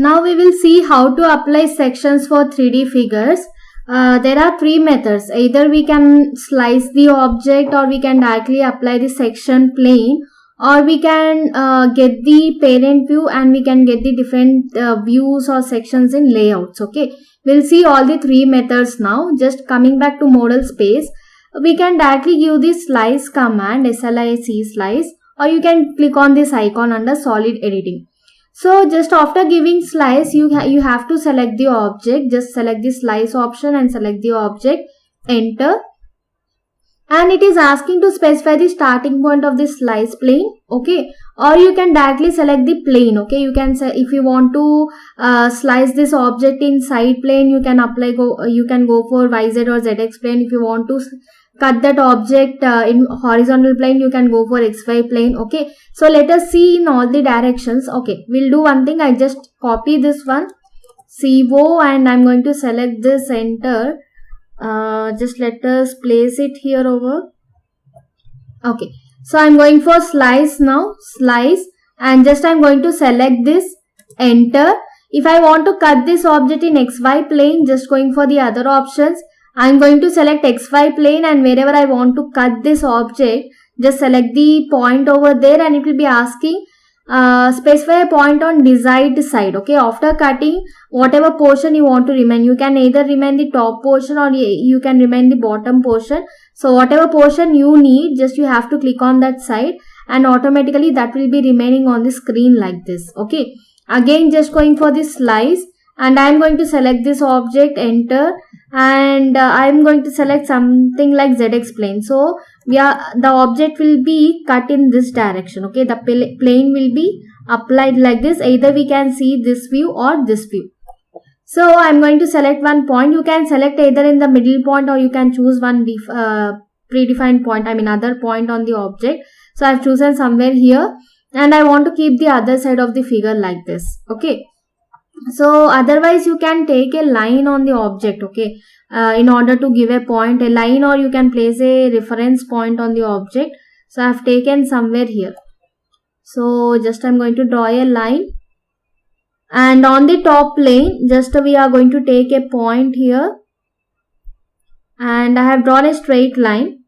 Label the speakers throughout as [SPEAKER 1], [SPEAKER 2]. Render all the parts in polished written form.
[SPEAKER 1] Now we will see how to apply sections for 3D figures. There are three methods. Either we can slice the object, or we can directly apply the section plane, or we can get the parent view and we can get the different views or sections in layouts. Okay, we'll see all the three methods now. Just coming back to model space, we can directly give the slice command, SLIC slice, or you can click on this icon under solid editing. So just after giving slice, you have to select the object. Just select the slice option and select the object, enter, and it is asking to specify the starting point of the slice plane. Okay, or you can directly select the plane. Okay, you can say if you want to slice this object in side plane, you can go for YZ or ZX plane. If you want to cut that object in horizontal plane, you can go for XY plane. Okay, so let us see in all the directions. Okay, we'll do one thing. I just copy this one, CO, and I'm going to select this, enter. Just let us place it here over. Okay, so I'm going for slice now, slice, and just I'm going to select this, enter. If I want to cut this object in XY plane, just going for the other options, I'm going to select XY plane, and wherever I want to cut this object, just select the point over there, and it will be asking specify a point on desired side. Okay, after cutting, whatever portion you want to remain, you can either remain the top portion or you can remain the bottom portion. So whatever portion you need, just you have to click on that side, and automatically that will be remaining on the screen like this. Okay, again just going for the slice, and I am going to select this object, enter, and I am going to select something like ZX plane. So the object will be cut in this direction. Okay, the plane will be applied like this. Either we can see this view or this view. So I am going to select one point. You can select either in the middle point, or you can choose one predefined point, other point on the object. So I have chosen somewhere here, and I want to keep the other side of the figure like this. Okay, so otherwise you can take a line on the object. Okay, in order to give a point, a line, or you can place a reference point on the object. So I have taken somewhere here. So just I'm going to draw a line, and on the top plane, just we are going to take a point here, and I have drawn a straight line.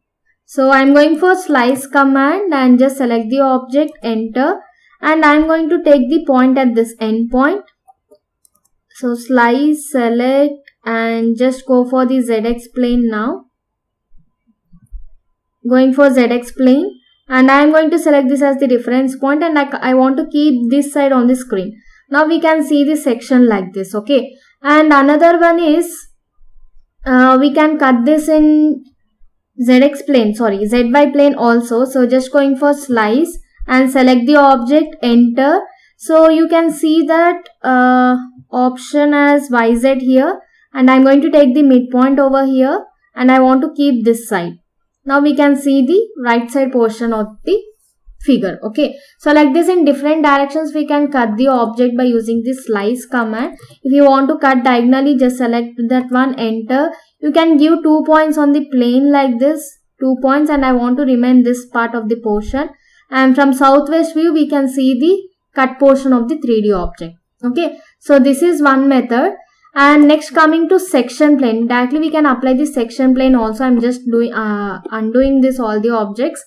[SPEAKER 1] So I'm going for slice command and just select the object, enter, and I'm going to take the point at this end point. So slice, select, and just go for the ZX plane now. Going for ZX plane, and I am going to select this as the reference point, and I want to keep this side on the screen. Now we can see the section like this. Okay, and another one is we can cut this in ZX plane, ZY plane also. So just going for slice and select the object, enter. So you can see that option as YZ here, and I'm going to take the midpoint over here, and I want to keep this side. Now we can see the right side portion of the figure. Okay, so like this in different directions we can cut the object by using this slice command. If you want to cut diagonally, just select that one, enter. You can give 2 points on the plane like this, 2 points, and I want to remain this part of the portion, and from southwest view we can see the cut portion of the 3D object. Okay, so this is one method. And next, coming to section plane, directly we can apply the section plane also. I'm just doing undoing this all the objects.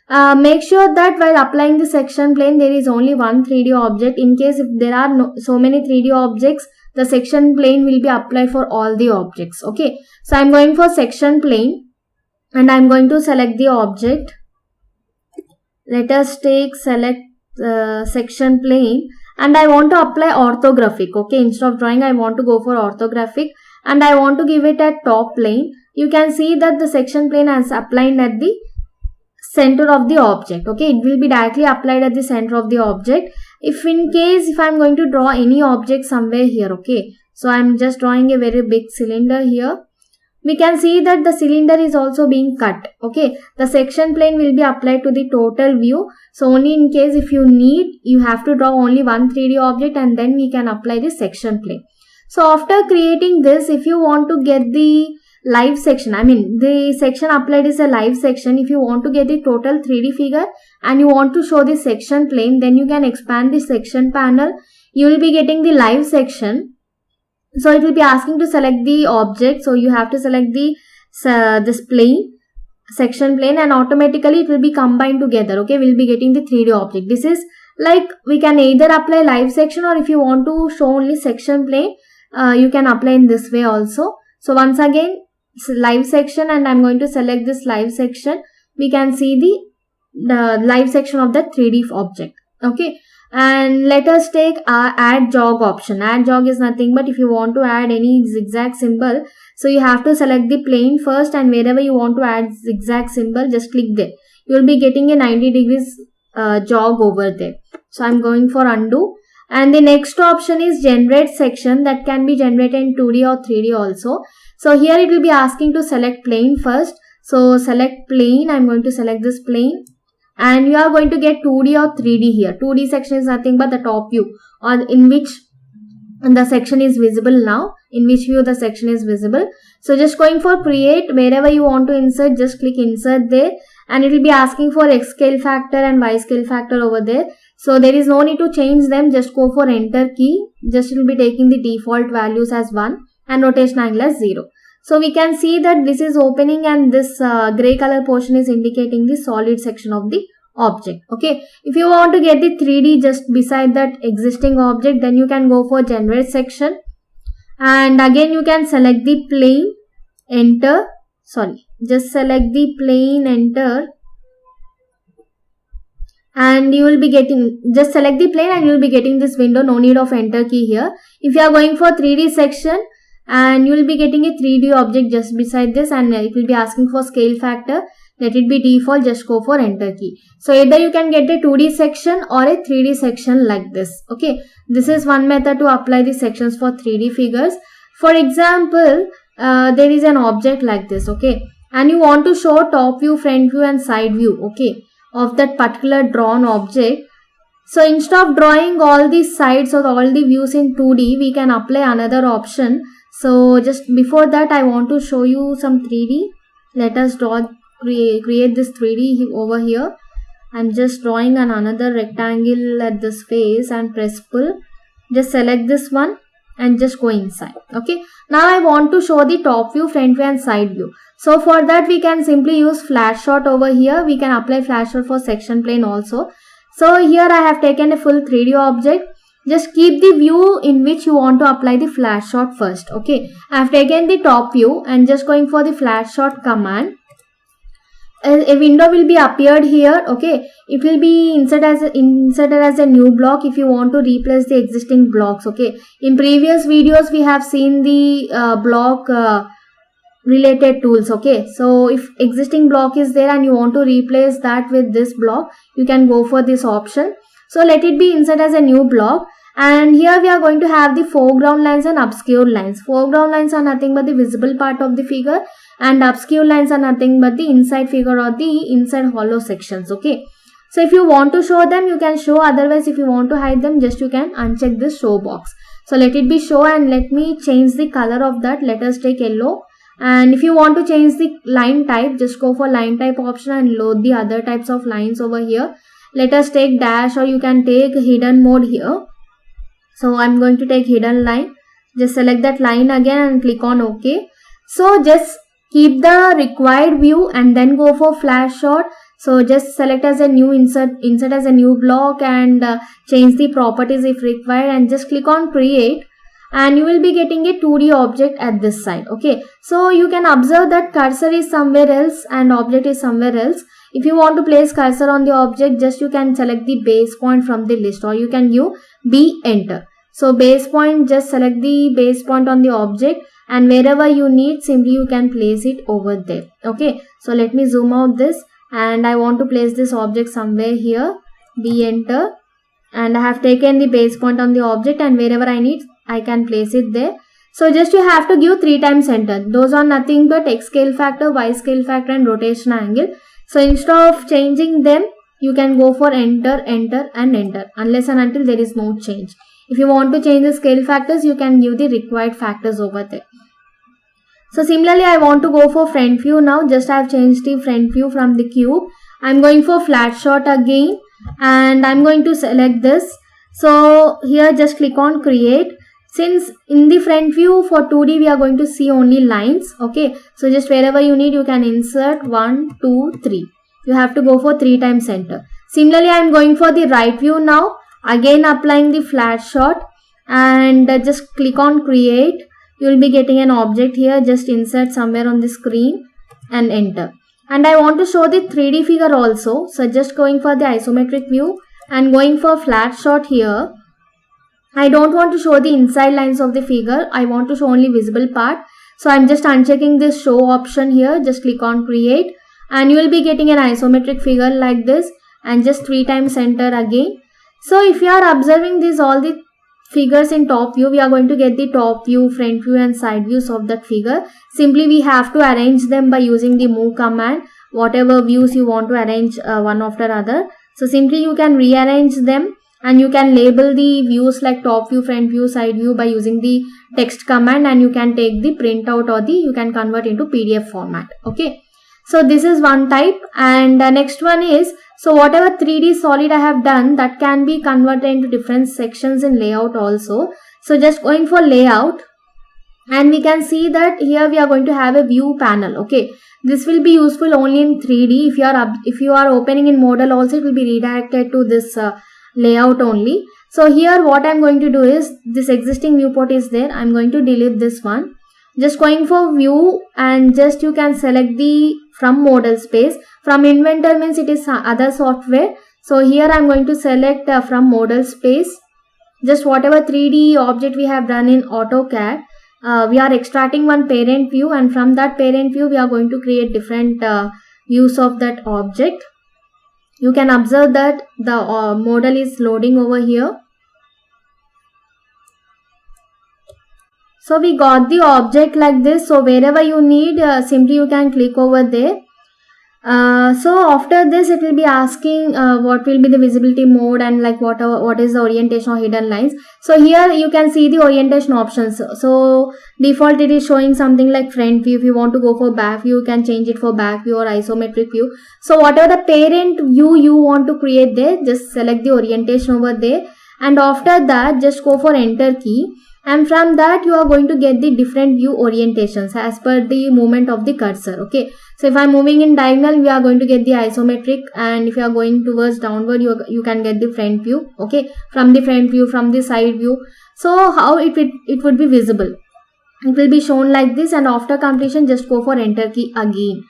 [SPEAKER 1] Make sure that while applying the section plane, there is only one 3D object. In case if there are so many 3D objects, the section plane will be applied for all the objects. Okay, so I'm going for section plane, and I'm going to select the object. Let us select section plane, and I want to apply orthographic. Okay, instead of drawing, I want to go for orthographic, and I want to give it a top plane. You can see that the section plane has applied at the center of the object. Okay, it will be directly applied at the center of the object. If I'm going to draw any object somewhere here, okay, so I'm just drawing a very big cylinder here. We can see that the cylinder is also being cut. Okay, the section plane will be applied to the total view. So only in case if you need, you have to draw only one 3D object, and then we can apply the section plane. So after creating this, if you want to get the live section, the section applied is a live section. If you want to get the total 3D figure and you want to show the section plane, then you can expand the section panel. you will be getting the live section. So it will be asking to select the object. So you have to select the this plane, section plane, and automatically it will be combined together. Okay, we'll be getting the 3D object. This is like we can either apply live section, or if you want to show only section plane, you can apply in this way also. So once again, live section, and I'm going to select this live section. We can see the live section of the 3D object. Okay, and let us take add jog option. Add jog is nothing but if you want to add any zigzag symbol, so you have to select the plane first, and wherever you want to add zigzag symbol, just click there. You will be getting a 90 degrees jog over there. So I'm going for undo. And the next option is generate section, that can be generated in 2D or 3D also. So here it will be asking to select plane first. So select plane. I'm going to select this plane, and you are going to get 2D or 3D here. 2D section is nothing but the top view, or in which the section is visible now, in which view the section is visible. So just going for create, wherever you want to insert, just click insert there, and it will be asking for X scale factor and Y scale factor over there. So there is no need to change them, just go for enter key. Just it will be taking the default values as 1 and rotation angle as 0. So we can see that this is opening, and this gray color portion is indicating the solid section of the object. Okay, if you want to get the 3D just beside that existing object, then you can go for generate section, and again you can select the plane, enter, just select the plane, enter, and you will be getting, just select the plane and you will be getting this window. No need of enter key here. If you are going for 3D section, and you will be getting a 3D object just beside this, and it will be asking for scale factor, let it be default, just go for enter key. So either you can get a 2D section or a 3D section like this. Okay, this is one method to apply the sections for 3D figures. For example, there is an object like this, okay, and you want to show top view, front view and side view, okay, of that particular drawn object. So instead of drawing all the sides or all the views in 2D, we can apply another option. So just before that, I want to show you some 3D. Let us create this 3D over here. I'm just drawing another rectangle at this face and press pull. Just select this one and just go inside. Okay, now I want to show the top view, front view and side view. So for that, we can simply use flat shot over here. We can apply flat shot for section plane also. So here I have taken a full 3D object. Just keep the view in which you want to apply the flat shot first. Okay, I have taken the top view and just going for the flat shot command. A window will be appeared here. Okay, it will be inserted as a new block if you want to replace the existing blocks. Okay, in previous videos we have seen the block related tools. Okay, so if existing block is there and you want to replace that with this block, you can go for this option. So let it be inserted as a new block, and here we are going to have the foreground lines and obscure lines. Foreground lines are nothing but the visible part of the figure, and obscure lines are nothing but the inside figure or the inside hollow sections. Okay, so if you want to show them, you can show, otherwise if you want to hide them, just you can uncheck this show box. So let it be show, and let me change the color of that. Let us take yellow, and if you want to change the line type, just go for line type option and load the other types of lines over here. Let us take dash, or you can take hidden mode here. So I'm going to take hidden line. Just select that line again and click on OK. So just keep the required view and then go for flat shot. So just select as a new insert as a new block, and change the properties if required, and just click on create, and you will be getting a 2D object at this side. Okay, so you can observe that cursor is somewhere else and object is somewhere else. If you want to place cursor on the object, just you can select the base point from the list, or you can give B enter. So base point, just select the base point on the object, and wherever you need, simply you can place it over there. Okay, so let me zoom out this, and I want to place this object somewhere here. B enter, and I have taken the base point on the object, and wherever I need, I can place it there. So just you have to give 3 times enter. Those are nothing but X scale factor, Y scale factor and rotation angle. So instead of changing them, you can go for enter, enter and enter, unless and until there is no change. If you want to change the scale factors, you can give the required factors over there. So similarly, I want to go for front view now. Just I have changed the front view from the cube. I'm going for flat shot again, and I'm going to select this. So here just click on create. Since in the front view for 2D we are going to see only lines, okay, so just wherever you need you can insert 1 2 3. You have to go for 3 times center. Similarly I am going for the right view now, again applying the flat shot, and just click on create. You will be getting an object here, just insert somewhere on the screen and enter. And I want to show the 3D figure also, so just going for the isometric view and going for flat shot here. I don't want to show the inside lines of the figure, I want to show only visible part. So I'm just unchecking this show option here, just click on create, and you will be getting an isometric figure like this, and just 3 times center again. So if you are observing these all the figures in top view, we are going to get the top view, front view and side views of that figure. Simply we have to arrange them by using the move command, whatever views you want to arrange one after other. So simply you can rearrange them, and you can label the views like top view, front view, side view by using the text command, and you can take the printout or you can convert into PDF format. Okay, so this is one type. And next one is, so whatever 3D solid I have done, that can be converted into different sections in layout also. So just going for layout, and we can see that here we are going to have a view panel. Okay, this will be useful only in 3D. If you are opening in model also, it will be redirected to this layout only. So here what I'm going to do is, this existing viewport is there, I'm going to delete this one. Just going for view, and just you can select the from model space. From inventor means it is other software. So here I'm going to select from model space. Just whatever 3D object we have done in AutoCAD, we are extracting one parent view, and from that parent view we are going to create different views of that object. You can observe that the model is loading over here. So we got the object like this. So wherever you need, simply you can click over there. So after this it will be asking what will be the visibility mode, and like what is the orientation or hidden lines. So here you can see the orientation options. So default it is showing something like front view. If you want to go for back view, you can change it for back view or isometric view. So whatever the parent view you want to create there, just select the orientation over there, and after that just go for enter key. And from that you are going to get the different view orientations as per the movement of the cursor. Okay, so if I'm moving in diagonal, we are going to get the isometric, and if you are going towards downward, you can get the front view. Okay, from the front view, from the side view. So how it would be visible, it will be shown like this, and after completion just go for enter key again.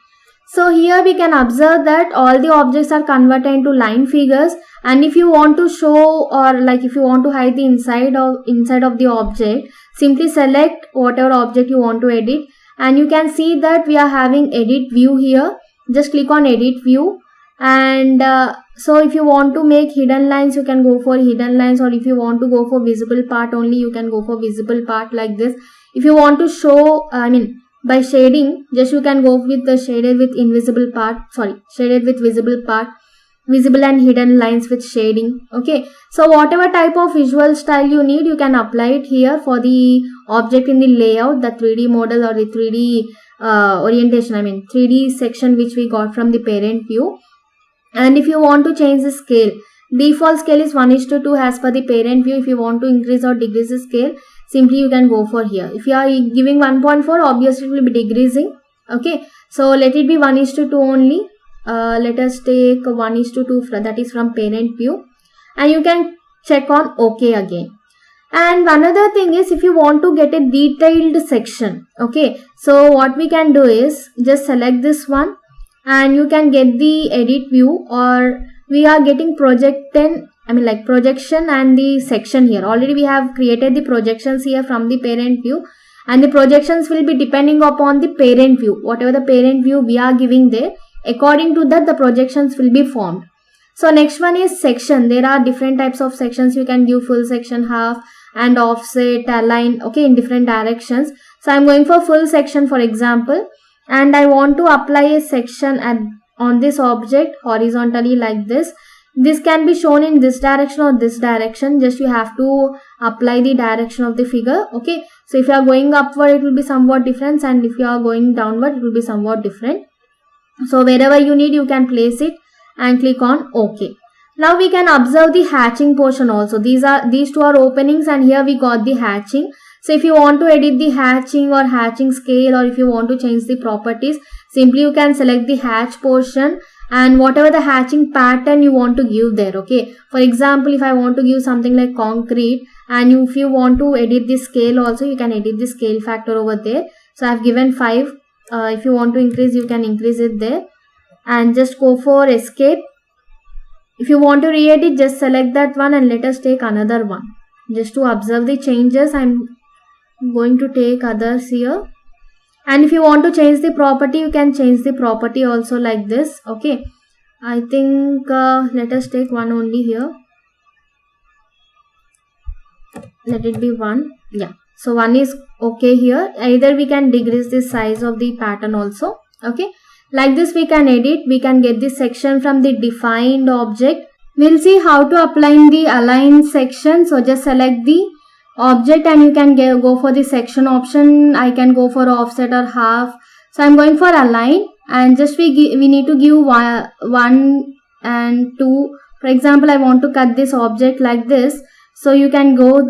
[SPEAKER 1] So here we can observe that all the objects are converted into line figures, and if you want to show, or like if you want to hide the inside of the object, simply select whatever object you want to edit, and you can see that we are having edit view here. Just click on edit view, and so if you want to make hidden lines, you can go for hidden lines, or if you want to go for visible part only, you can go for visible part like this. If you want to show, by shading, just you can go with the shaded with invisible part, shaded with visible part, visible and hidden lines with shading. Okay, so whatever type of visual style you need, you can apply it here for the object in the layout, the 3D model or the 3D orientation, 3D section which we got from the parent view. And if you want to change the scale, default scale is 1:2 as per the parent view. If you want to increase or decrease the scale, simply you can go for here. If you are giving 1.4, obviously it will be decreasing. Okay, so let it be 1:2 only. Let us take 1:2, that is from parent view, and you can check on OK again. And another thing is, if you want to get a detailed section, okay, so what we can do is just select this one, and you can get the edit view, or we are getting projection and the section here. Already we have created the projections here from the parent view, and the projections will be depending upon the parent view. Whatever the parent view we are giving there, according to that the projections will be formed. So next one is section. There are different types of sections. You can give full section, half, and offset, align, okay, in different directions. So I'm going for full section for example, and I want to apply a section on this object horizontally like this. This can be shown in this direction or this direction. Just you have to apply the direction of the figure. Okay, so if you are going upward, it will be somewhat different, and if you are going downward, it will be somewhat different. So wherever you need, you can place it and click on OK. Now we can observe the hatching portion also. These two are openings, and here we got the hatching. So if you want to edit the hatching or hatching scale, or if you want to change the properties, simply you can select the hatch portion and whatever the hatching pattern you want to give there. Okay, for example, if I want to give something like concrete, and if you want to edit the scale also, you can edit the scale factor over there. So I have given 5. If you want to increase, you can increase it there, and just go for escape. If you want to re-edit, just select that one and let us take another one. Just to observe the changes, I'm going to take others here. And if you want to change the property, you can change the property also like this. Okay, I think let us take one only here. Let it be 1. Yeah, so 1 is okay here. Either we can decrease the size of the pattern also. Okay, like this we can edit. We can get this section from the defined object. We'll see how to apply in the align section. So just select the object and you can go for the section option. I can go for offset or half. So I'm going for align, and just we need to give 1 and 2. For example, I want to cut this object like this. So you can go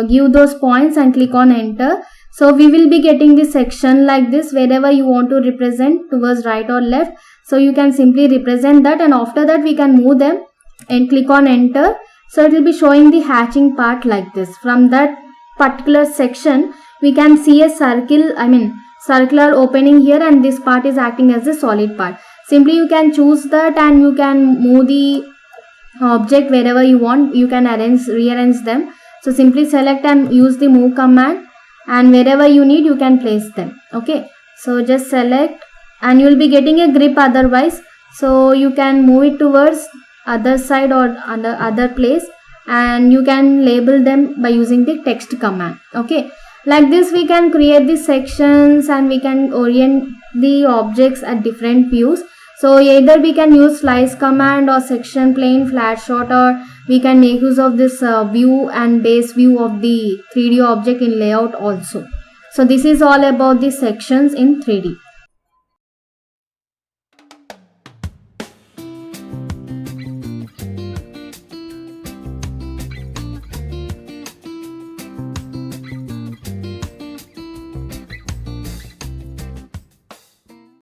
[SPEAKER 1] give those points and click on enter. So we will be getting this section like this wherever you want to represent, towards right or left. So you can simply represent that, and after that we can move them and click on enter. So it will be showing the hatching part like this. From that particular section we can see a circular opening here, and this part is acting as a solid part. Simply you can choose that and you can move the object wherever you want. You can rearrange them. So simply select and use the move command, and wherever you need you can place them. Okay, so just select and you will be getting a grip otherwise. So you can move it towards other side or other place, and you can label them by using the text command. Okay, like this we can create the sections and we can orient the objects at different views. So either we can use slice command or section plane, flat shot, or we can make use of this view and base view of the 3D object in layout also. So this is all about the sections in 3D.